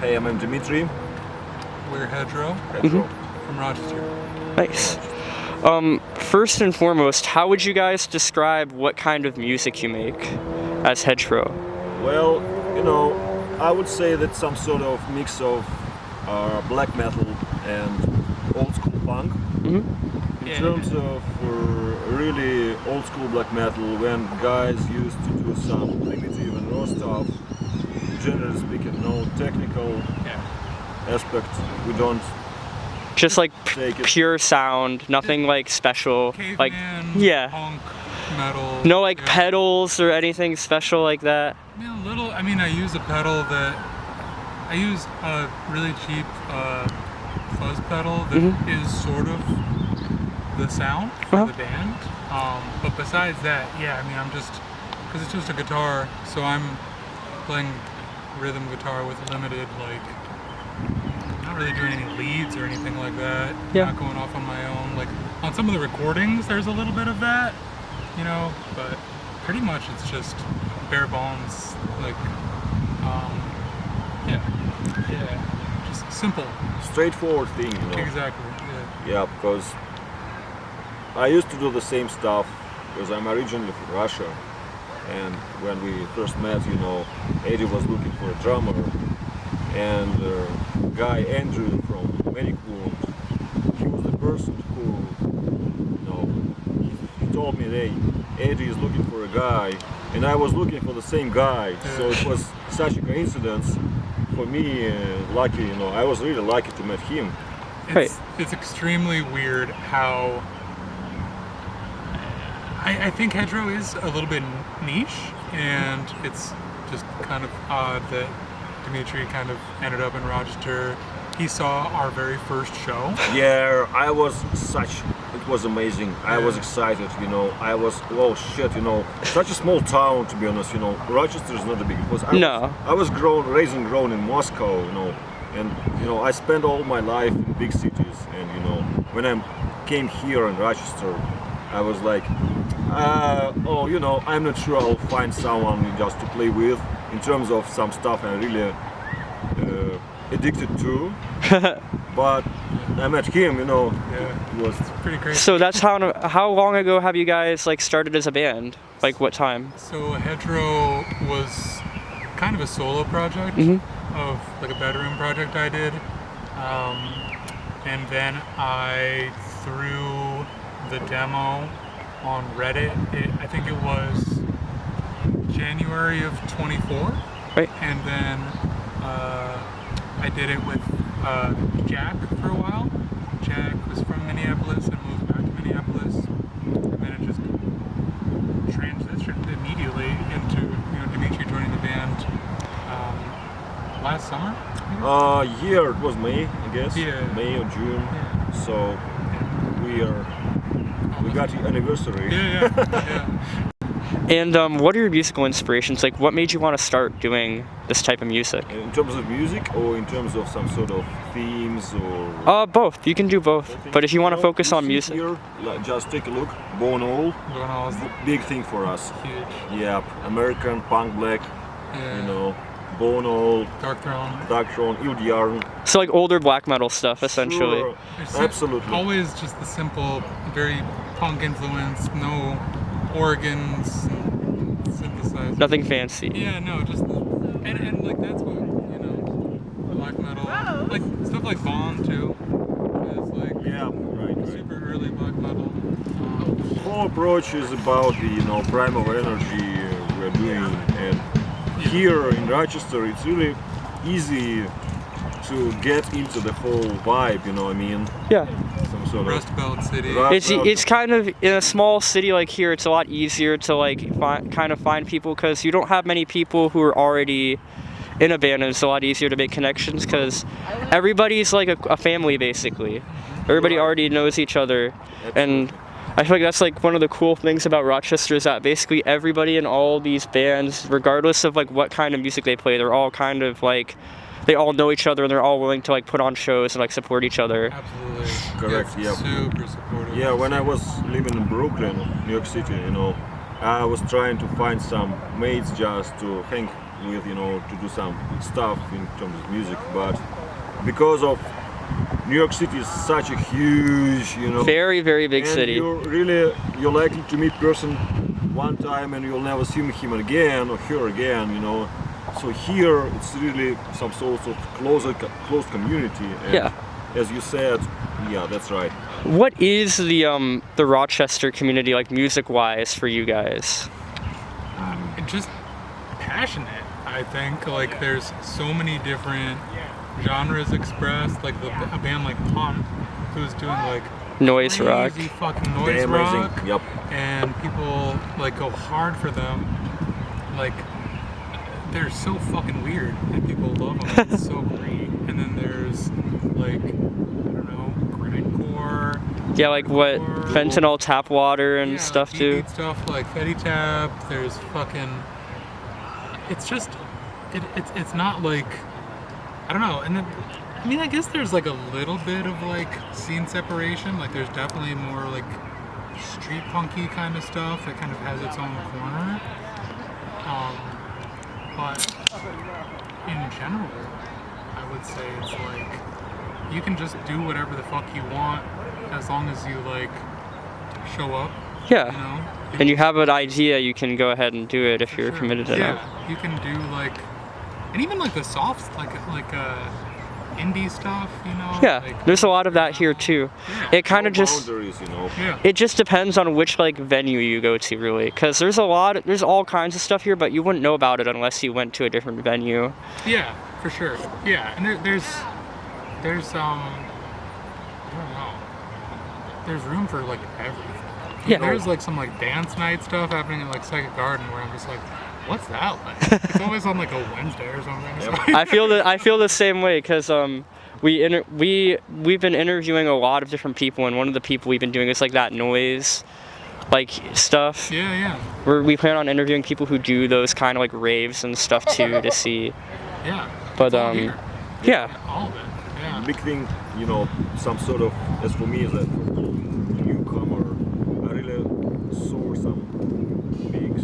Hey, I'm Dmitry. We're Hedgerow. From Rochester. Nice. First and foremost, how would you guys describe what kind of music you make as Hedgerow? Well, I would say that some sort of mix of black metal and old school punk. In terms of really old school black metal, when guys used to do some primitive and raw stuff, generally speaking, no technical aspect. We don't. Just like pure sound, nothing like special. Caveman, like punk, metal. No like pedals or anything special like that. Yeah, a little. I mean, I use a pedal that I use a really cheap fuzz pedal that is sort of the sound for the band. But besides that, yeah, I mean, I'm just because it's just a guitar, so I'm playing rhythm guitar with limited not really doing any leads or anything like that. Not going off on my own. Like on some of the recordings, there's a little bit of that, but pretty much it's just bare bones. Like, just simple, straightforward thing. Exactly. Yeah, because I used to do the same stuff because I'm originally from Russia, and when we first met, Eddie was looking for a drummer, and guy Andrew from Manicwound, he was the person who, he told me, hey, Eddie is looking for a guy, and I was looking for the same guy, so it was such a coincidence for me, lucky, I was really lucky to meet him. It's extremely weird how I think Hedgerow is a little bit niche, and it's just kind of odd that Dmitry kind of ended up in Rochester. He saw our very first show. Yeah, it was amazing. I was excited, I was, such a small town, to be honest, Rochester is not a big, because I was raised and grown in Moscow, and, I spent all my life in big cities, and, when I came here in Rochester, I was like, I'm not sure I'll find someone just to play with, in terms of some stuff I'm really addicted to, but I met him, it was pretty crazy. So that's how long ago have you guys started as a band? Like what time? So Hedgerow was kind of a solo project of a bedroom project I did, and then I threw the demo on Reddit. I think it was January of 24, and then I did it with Jack for a while. Jack was from Minneapolis and moved back to Minneapolis, and then it just transitioned immediately into Dmitry joining the band last summer. It was May, I guess. May or June. So we got the anniversary. And what are your musical inspirations? Like, what made you want to start doing this type of music? In terms of music, or in terms of some sort of themes, or? Both. You can do both. But if you want to focus on music. Here, just take a look. Bone All. Big thing for us. Huge. Yeah, American punk black. Bone All. Dark Throne. Ild Yarn. So older black metal stuff, essentially. Sure. Absolutely. Always just the simple, very punk influence. No organs and synthesizers. Nothing fancy. Yeah, no, just and that's what black metal, stuff like Vaughn too, is super early black metal. The whole approach is about the primal energy we're doing, and here in Rochester it's really easy to get into the whole vibe, what I mean? Yeah. Some sort of Rust Belt city. It's kind of, in a small city like here, it's a lot easier to find people, because you don't have many people who are already in a band, and it's a lot easier to make connections because everybody's like a family basically. Everybody already knows each other, and I feel like that's one of the cool things about Rochester is that basically everybody in all these bands, regardless of what kind of music they play, they're all kind of they all know each other, and they're all willing to put on shows and support each other. Absolutely. Correct. Yeah. Super supportive. Yeah. When I was living in Brooklyn, New York City, I was trying to find some mates just to hang with, to do some stuff in terms of music, but because of New York City is such a huge, very, very big and city. You're likely to meet person one time and you'll never see him again or her again, So here it's really some sort of close community. And Yeah. as you said, yeah, that's right. What is the Rochester community like music-wise for you guys? Just passionate, I think. Like there's so many different genres expressed. Like a band like Pump, who's doing like Noise rock. crazy fucking noise They're rock. amazing. Yep. And people like go hard for them. Like they're so fucking weird and people love them. It's so great. And then there's like, I don't know, grindcore. Yeah, like what fentanyl tap water and stuff too. Stuff like Fetty Tap. There's fucking. It's just, it's not like, I don't know. And then, I mean, I guess there's like a little bit of like scene separation. Like there's definitely more like street punky kind of stuff that kind of has its own corner. But in general, I would say it's like you can just do whatever the fuck you want as long as you like show up. Yeah. And you have an idea, you can go ahead and do it if you're committed enough. Yeah, you can do like, and even like the soft, like indie stuff, Yeah, like, there's a lot of that here too. Yeah. It kind of just, Yeah. it just depends on which like venue you go to really, because there's all kinds of stuff here, but you wouldn't know about it unless you went to a different venue. Yeah, for sure. Yeah, and there's I don't know. There's room for like everything. Yeah. There's like some like dance night stuff happening at like Second Garden where I'm just like, what's that like? It's always on like a Wednesday or something. I feel the same way because we've been interviewing a lot of different people, and one of the people we've been doing is like that noise like stuff. Yeah. We plan on interviewing people who do those kind of like raves and stuff too to see. Yeah. But yeah. All of it. Yeah. Big thing, some sort of, as for me, is that newcomer, I really saw some big,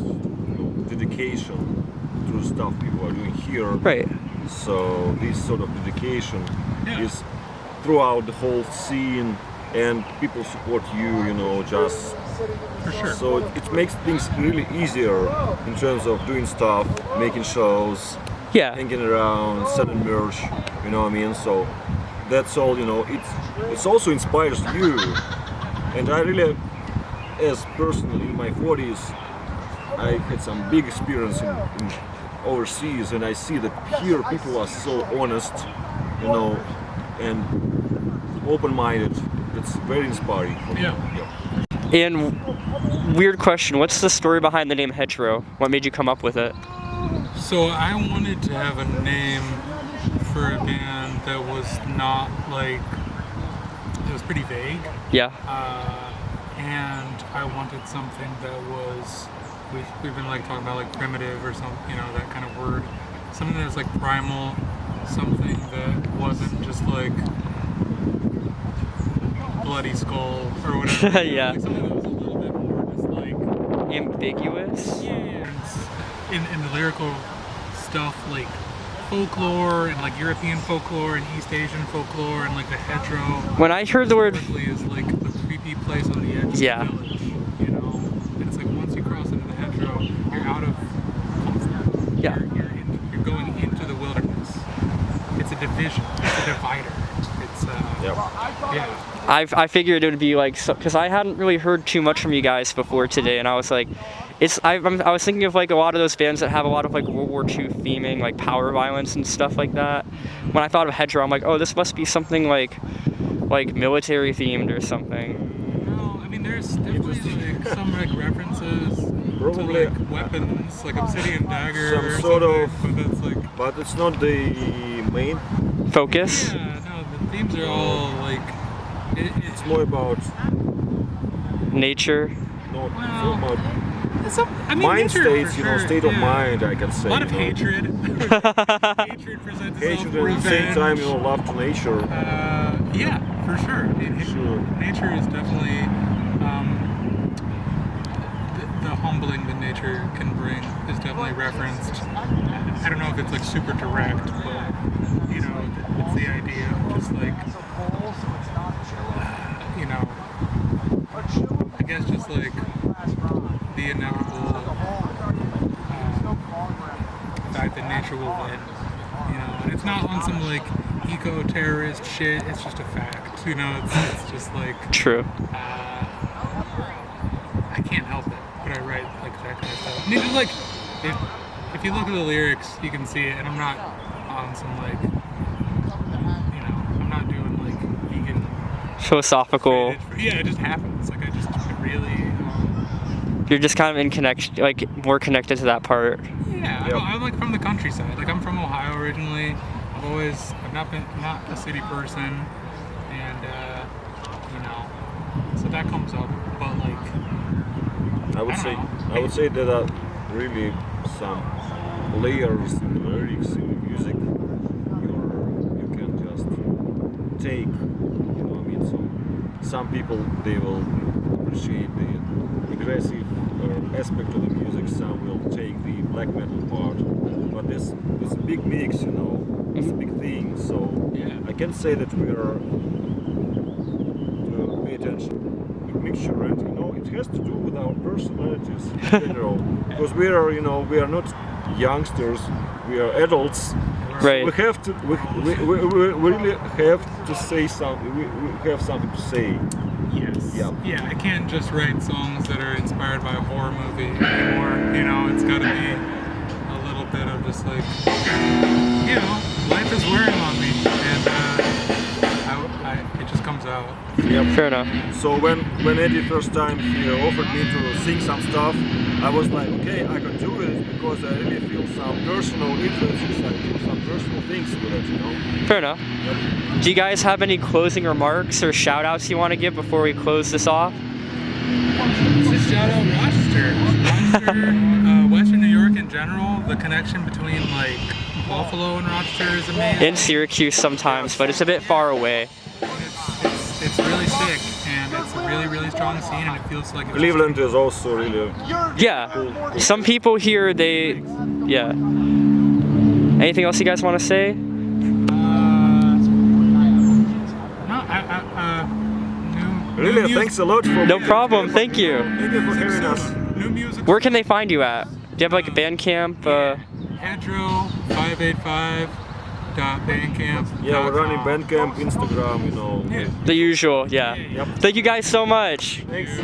dedication to the stuff people are doing here. Right. So this sort of dedication is throughout the whole scene, and people support you, just For sure. so it makes things really easier in terms of doing stuff, making shows, Yeah. hanging around, selling merch, you know what I mean? So that's all, it's also inspires you. And I really, as person in my 40s, I had some big experience in overseas, and I see that here people are so honest, and open-minded. It's very inspiring for me. Yeah. And weird question, what's the story behind the name Hedgerow? What made you come up with it? So I wanted to have a name for a band that was not like, it was pretty vague. Yeah. And I wanted something that was, we've been like talking about like primitive or some, that kind of word. Something that was like primal, something that wasn't just like bloody skull or whatever. Yeah. Like something that was a little bit more just like Ambiguous? Yeah. In the lyrical stuff, like folklore and like European folklore and East Asian folklore and like the hedgerow. When I heard the word Is like the creepy place on the edge of the village, And it's like once you cross into the hedgerow, you're out of comfort. Yeah. You're going into the wilderness. It's a division. It's a divider. It's yeah. I figured it would be like, because I hadn't really heard too much from you guys before today, and I was like, I was thinking of like a lot of those bands that have a lot of like World War II theming, like power violence and stuff like that. When I thought of Hedgerow, I'm like, oh, this must be something like military themed or something. No, I mean there's definitely like some like references Probably to like weapons, like obsidian dagger some or sort of, something, but that's like but it's not the main. Focus? yeah, no, the themes are all like It's more about Nature? not Well, about I mean, mind nature, states, for sure, state of yeah. mind, I can say. A lot of hatred. Hatred presents itself. Hatred, and at the same time, love to nature. Yeah, for sure. Sure. Nature is definitely the gambling that nature can bring is definitely referenced. I don't know if it's like super direct, but you know, it's the idea of just like, you know, I guess just like the inevitable fact that nature will win. You know, and it's not on some like eco-terrorist shit. It's just a fact. You know, it's just like True. I can't help it, but I write like that kind of stuff. And even like, if you look at the lyrics, you can see it. And I'm not on some like, you know, I'm not doing like vegan Philosophical. Yeah, it just happens. Like I really. You're just kind of in connection, like more connected to that part. Yeah, Yep. I'm like from the countryside. Like I'm from Ohio originally. I've not a city person, and you know, so that comes up. But like, I would say there are really some layers in the lyrics in the music. You can just take, you know, I mean, so some people they will appreciate the aggressive aspect of the music. Some will take the black metal part, but it's a big mix, you know. It's a big thing. So yeah. I can say that we are to pay attention. Mixture, and you know, it has to do with our personalities in general, because we are, you know, we are not youngsters, we are adults. Right. We have to, we really have to say something. We have something to say. Yes. Yeah. Yeah, I can't just write songs that are inspired by a horror movie anymore. You know, it's got to be a little bit of just like, you know, life is wearing on me, and it just comes out. Yep. Fair enough. So when Eddie first time he offered me to sing some stuff, I was like, okay, I can do it because I really feel some personal influences, I feel some personal things with it, you know. Fair enough. Yep. Do you guys have any closing remarks or shout outs you want to give before we close this off? Just shout out Rochester. Western New York in general, the connection between like Buffalo and Rochester is amazing. In Syracuse sometimes, but it's a bit far away. It's really sick, and it's a really, really strong scene, and it feels like it's Cleveland is also really. Yeah. Some people here, yeah. Anything else you guys want to say? Really, thanks a lot for. No problem. Thank you. Thank you for having us. New music. Where can they find you at? Do you have like a Bandcamp? Hedgerow 585.bandcamp. Yeah, we're running Bandcamp, Instagram, you know. Yeah. The usual, yeah. Yep. Thank you guys so much. Thanks.